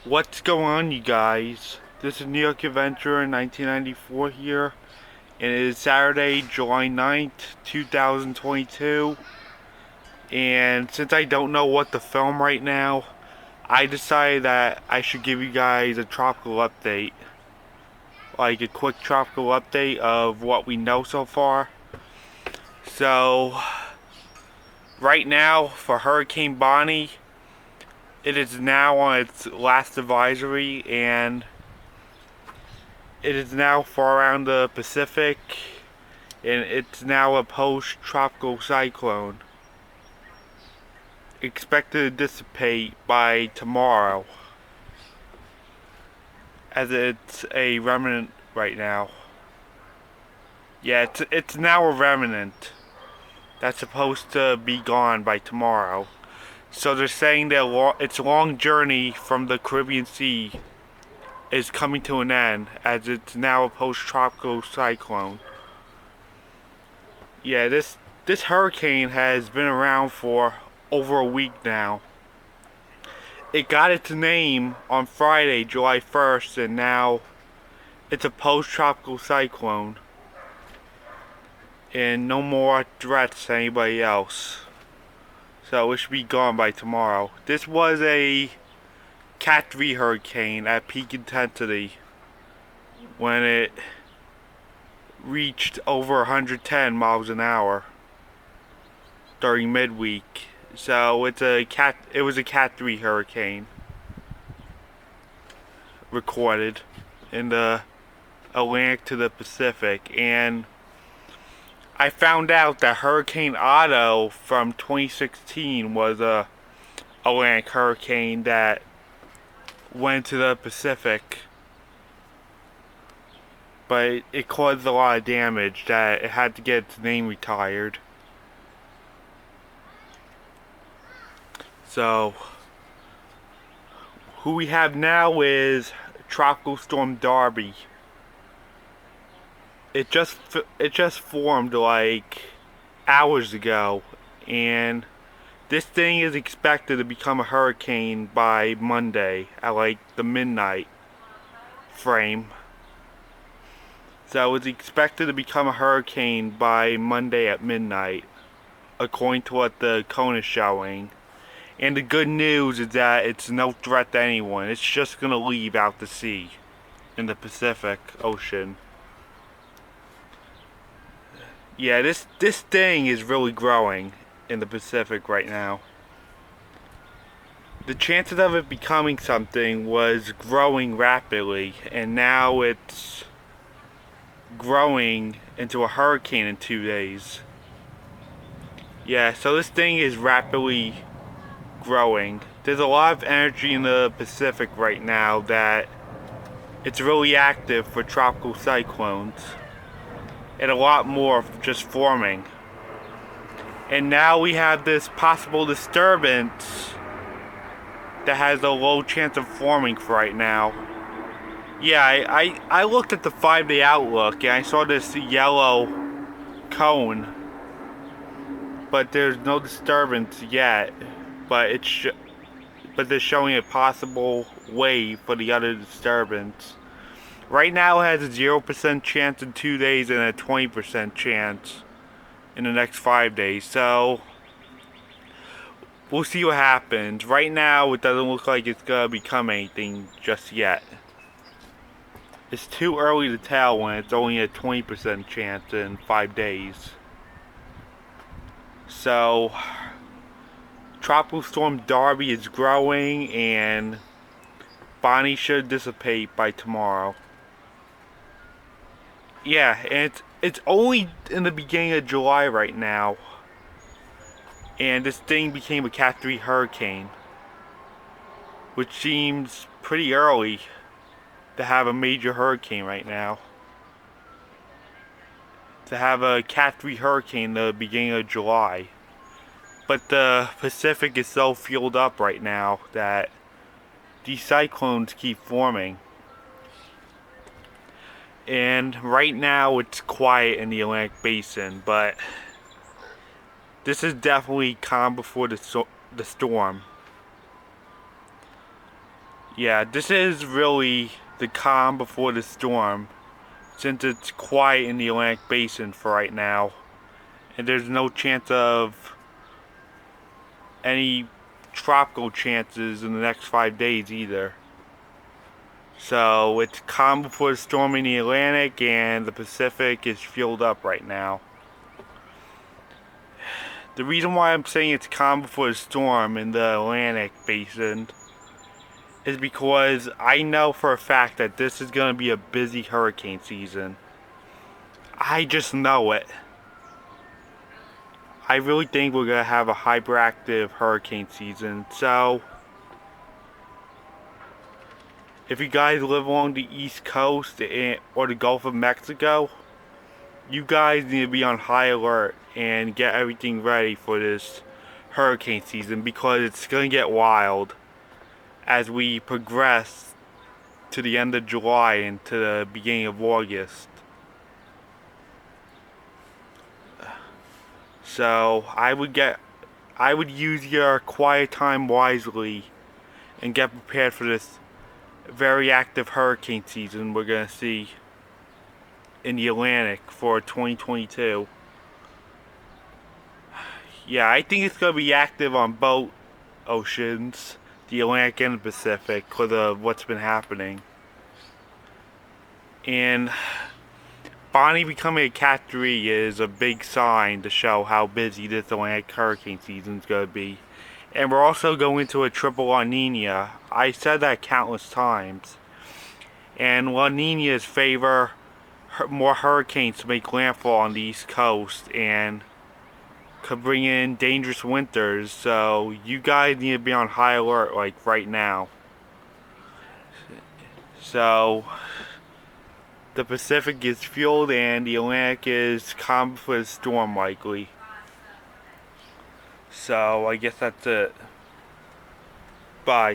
What's going on, you guys? This is New York Adventure in 1994 here, and it is Saturday, July 9th, 2022. And since I don't know what to film right now, I decided that I should give you guys a tropical update. Like a quick tropical update of what we know so far. So, right now, for Hurricane Bonnie, it is now on its last advisory, and it is now far around the Pacific, and it's now a post-tropical cyclone. Expected to dissipate by tomorrow, as it's a remnant right now. Yeah, it's now a remnant that's supposed to be gone by tomorrow. So they're saying that its long journey from the Caribbean Sea is coming to an end, as it's now a post-tropical cyclone. Yeah, this hurricane has been around for over a week now. It got its name on Friday, July 1st, and now it's a post-tropical cyclone. And no more threats to anybody else. So it should be gone by tomorrow. This was a Cat 3 hurricane at peak intensity when it reached over 110 miles an hour during midweek. So it was a Cat 3 hurricane recorded in the Atlantic to the Pacific. And I found out that Hurricane Otto from 2016 was a Atlantic hurricane that went to the Pacific, but it caused a lot of damage that it had to get its name retired. So who we have now is Tropical Storm Darby. It just formed like hours ago, and this thing is expected to become a hurricane by Monday at like the midnight frame. So it's expected to become a hurricane by Monday at midnight, according to what the cone is showing. And the good news is that it's no threat to anyone. It's just gonna leave out to sea in the Pacific Ocean. Yeah, this thing is really growing in the Pacific right now. The chances of it becoming something was growing rapidly, and now it's growing into a hurricane in 2 days. Yeah, so this thing is rapidly growing. There's a lot of energy in the Pacific right now that it's really active for tropical cyclones. And a lot more just forming. And now we have this possible disturbance that has a low chance of forming for right now. Yeah, I looked at the 5-day outlook and I saw this yellow cone, but there's no disturbance yet. But they're showing a possible wave for the other disturbance. Right now it has a 0% chance in 2 days and a 20% chance in the next 5 days. So we'll see what happens. Right now it doesn't look like it's gonna become anything just yet. It's too early to tell when it's only a 20% chance in 5 days. So Tropical Storm Darby is growing, and Bonnie should dissipate by tomorrow. Yeah, and it's only in the beginning of July right now, and this thing became a Cat 3 hurricane, which seems pretty early to have a major hurricane right now. To have a Cat 3 hurricane in the beginning of July. But the Pacific is so fueled up right now that these cyclones keep forming. And right now it's quiet in the Atlantic Basin, but this is definitely calm before the storm. Yeah, this is really the calm before the storm, since it's quiet in the Atlantic Basin for right now, and there's no chance of any tropical chances in the next 5 days either. So it's calm before the storm in the Atlantic, and the Pacific is fueled up right now. The reason why I'm saying it's calm before the storm in the Atlantic Basin is because I know for a fact that this is going to be a busy hurricane season. I just know it. I really think we're going to have a hyperactive hurricane season. So, if you guys live along the East Coast or the Gulf of Mexico, you guys need to be on high alert and get everything ready for this hurricane season, because it's going to get wild as we progress to the end of July and to the beginning of August. So I would use your quiet time wisely and get prepared for this very active hurricane season we're gonna see in the Atlantic for 2022. Yeah, I think it's gonna be active on both oceans, the Atlantic and the Pacific, because of what's been happening. And Bonnie becoming a Cat 3 is a big sign to show how busy this Atlantic hurricane season is going to be. And we're also going to a triple La Nina. I said that countless times. And La Ninas favor more hurricanes to make landfall on the East Coast and could bring in dangerous winters. So you guys need to be on high alert like right now. So the Pacific is fueled and the Atlantic is calm for the storm likely. So I guess that's it. Bye.